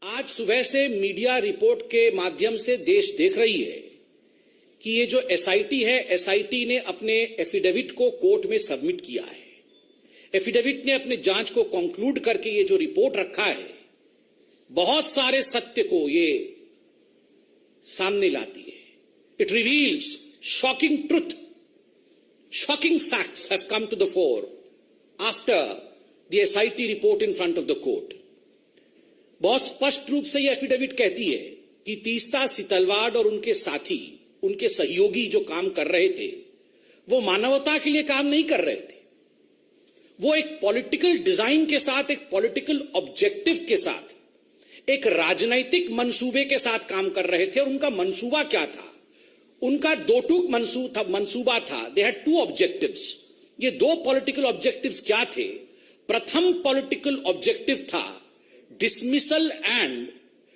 आज सुबह से मीडिया रिपोर्ट के माध्यम से देश देख रही है कि ये जो एसआईटी है, एसआईटी ने अपने एफिडेविट को कोर्ट में सबमिट किया है। एफिडेविट ने अपने जांच को कंक्लूड करके ये जो रिपोर्ट रखा है, बहुत सारे सत्य को ये सामने लाती है। It reveals shocking truth, shocking facts have come to the fore after the SIT report in front of the court. बहुत स्पष्ट रूप से यह एफिडेविट कहती है कि तीस्ता सितलवाड़ और उनके साथी, उनके सहयोगी जो काम कर रहे थे, वो मानवता के लिए काम नहीं कर रहे थे। वो एक पॉलिटिकल डिजाइन के साथ, एक पॉलिटिकल ऑब्जेक्टिव के साथ, एक राजनैतिक मंसूबे के साथ काम कर रहे थे। और उनका मंसूबा क्या था? उनका दो टूक मंसूबा था। They had to objectives. ये दो पॉलिटिकल ऑब्जेक्टिव्स क्या थे? प्रथम पॉलिटिकल ऑब्जेक्टिव था dismissal and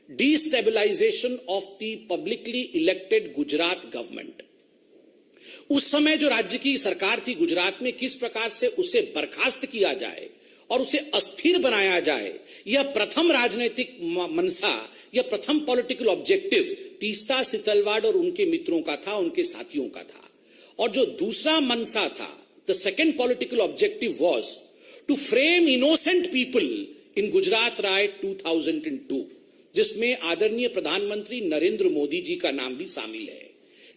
destabilisation of the publicly elected Gujarat government. उस समय जो राज्य की सरकार थी गुजरात में, किस प्रकार से उसे बर्खास्त किया जाए और उसे अस्थिर बनाया जाए, यह प्रथम राजनीतिक मनसा, यह प्रथम पॉलिटिकल ऑब्जेक्टिव तीस्ता सितलवाड़ और उनके मित्रों का था, उनके साथियों का था। और जो दूसरा मनसा था, the second political objective was to frame innocent people in Gujarat right 2002, जिसमें आदरणीय प्रधानमंत्री नरेंद्र मोदी जी का नाम भी शामिल है।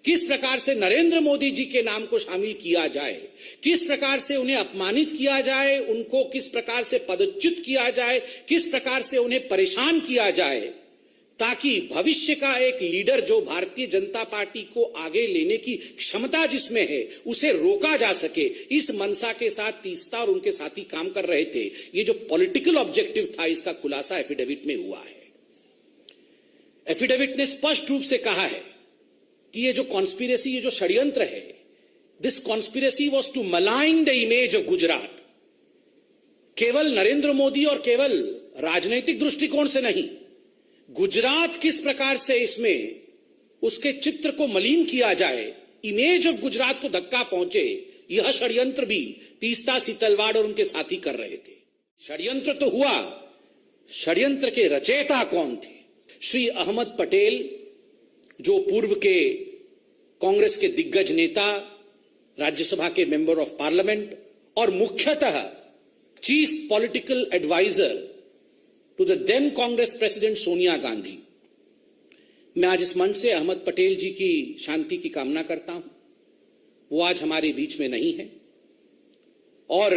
किस प्रकार से नरेंद्र मोदी जी के नाम को शामिल किया जाए, किस प्रकार से उन्हें अपमानित किया जाए, उनको किस प्रकार से पदच्युत किया जाए, किस प्रकार से उन्हें परेशान किया जाए, ताकि भविष्य का एक लीडर जो भारतीय जनता पार्टी को आगे लेने की क्षमता जिसमें है, उसे रोका जा सके। इस मनसा के साथ तीस्ता और उनके साथी काम कर रहे थे। ये जो पॉलिटिकल ऑब्जेक्टिव था, इसका खुलासा एफिडेविट में हुआ है। एफिडेविट ने स्पष्ट रूप से कहा है कि ये जो कॉन्स्पिरेसी, ये जो षड्यंत्र है, this conspiracy was to malign the image of Gujarat. केवल नरेंद्र मोदी और केवल राजनैतिक दृष्टिकोण से नहीं, गुजरात किस प्रकार से इसमें उसके चित्र को मलिन किया जाए, इमेज ऑफ गुजरात को धक्का पहुंचे, यह षड्यंत्र भी तीस्ता सितलवाड़ और उनके साथी कर रहे थे। षड्यंत्र तो हुआ, षड्यंत्र के रचयिता कौन थे? श्री अहमद पटेल, जो पूर्व के कांग्रेस के दिग्गज नेता, राज्यसभा के मेंबर ऑफ पार्लियामेंट और मुख्यतः chief political advisor to the then Congress president Sonia Gandhi. मैं आज इस मंच से अहमद पटेल जी की शांति की कामना करता हूं। वो आज हमारे बीच में नहीं है और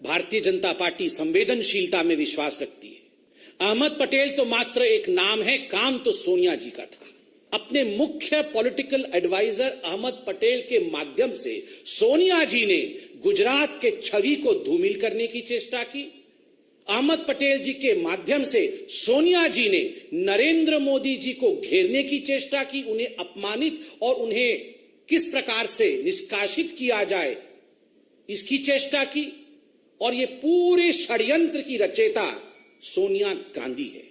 भारतीय जनता पार्टी संवेदनशीलता में विश्वास रखती है। अहमद पटेल तो मात्र एक नाम है, काम तो सोनिया जी का था। अपने मुख्य पॉलिटिकल एडवाइजर अहमद पटेल के माध्यम से सोनिया जी ने गुजरात के छवि को धूमिल करने की चेष्टा की। अहमद पटेल जी के माध्यम से सोनिया जी ने नरेंद्र मोदी जी को घेरने की चेष्टा की, उन्हें अपमानित और उन्हें किस प्रकार से निष्कासित किया जाए, इसकी चेष्टा की। और ये पूरे षड्यंत्र की रचयिता सोनिया गांधी है।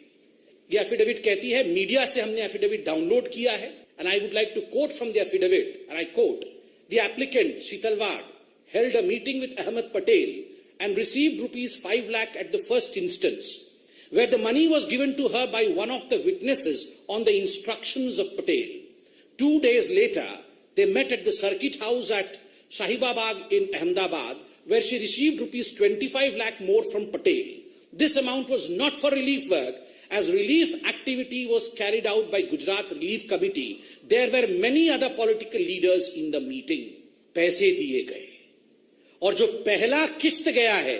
यह एफिडेविट कहती है, मीडिया से हमने एफिडेविट डाउनलोड किया है, and I would like to quote from the affidavit, and I quote, the applicant Setalvad held a meeting with Ahmed Patel and received rupees 5 lakh at the first instance, where the money was given to her by one of the witnesses on the instructions of Patel. 2 days later, they met at the circuit house at Shahibabad in Ahmedabad, where she received rupees 25 lakh more from Patel. This amount was not for relief work, as relief activity was carried out by Gujarat Relief Committee. There were many other political leaders in the meeting. पैसे दिए गए और जो पहला किस्त गया है,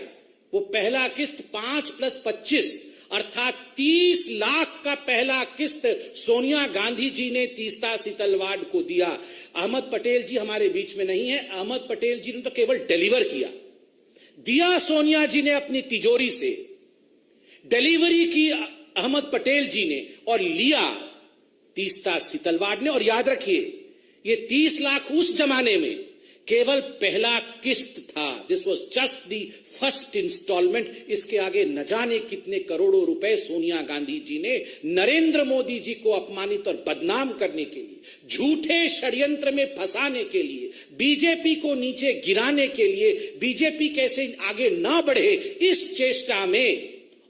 वो पहला किस्त 5 + 25 अर्थात 30 लाख का पहला किस्त सोनिया गांधी जी ने तीस्ता सितलवाड़ को दिया। अहमद पटेल जी हमारे बीच में नहीं है। अहमद पटेल जी ने तो केवल डिलीवर किया, दिया सोनिया जी ने अपनी तिजोरी से, डिलीवरी की अहमद पटेल जी ने और लिया तीस्ता सितलवाड़ ने। और याद रखिए, ये 30 लाख उस जमाने में केवल पहला किस्त था। This was just the first instalment. इसके आगे न जाने कितने करोड़ों रुपए सोनिया गांधी जी ने नरेंद्र मोदी जी को अपमानित और बदनाम करने के लिए, झूठे षड्यंत्र में फंसाने के लिए, बीजेपी को नीचे गिराने के लिए, बीजेपी कैसे आगे ना बढ़े, इस चेष्टा में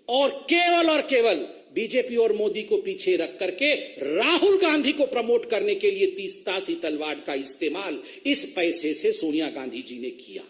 और केवल बीजेपी और मोदी को पीछे रख करके राहुल गांधी को प्रमोट करने के लिए 30 तासी तलवार का इस्तेमाल इस पैसे से सोनिया गांधी जी ने किया।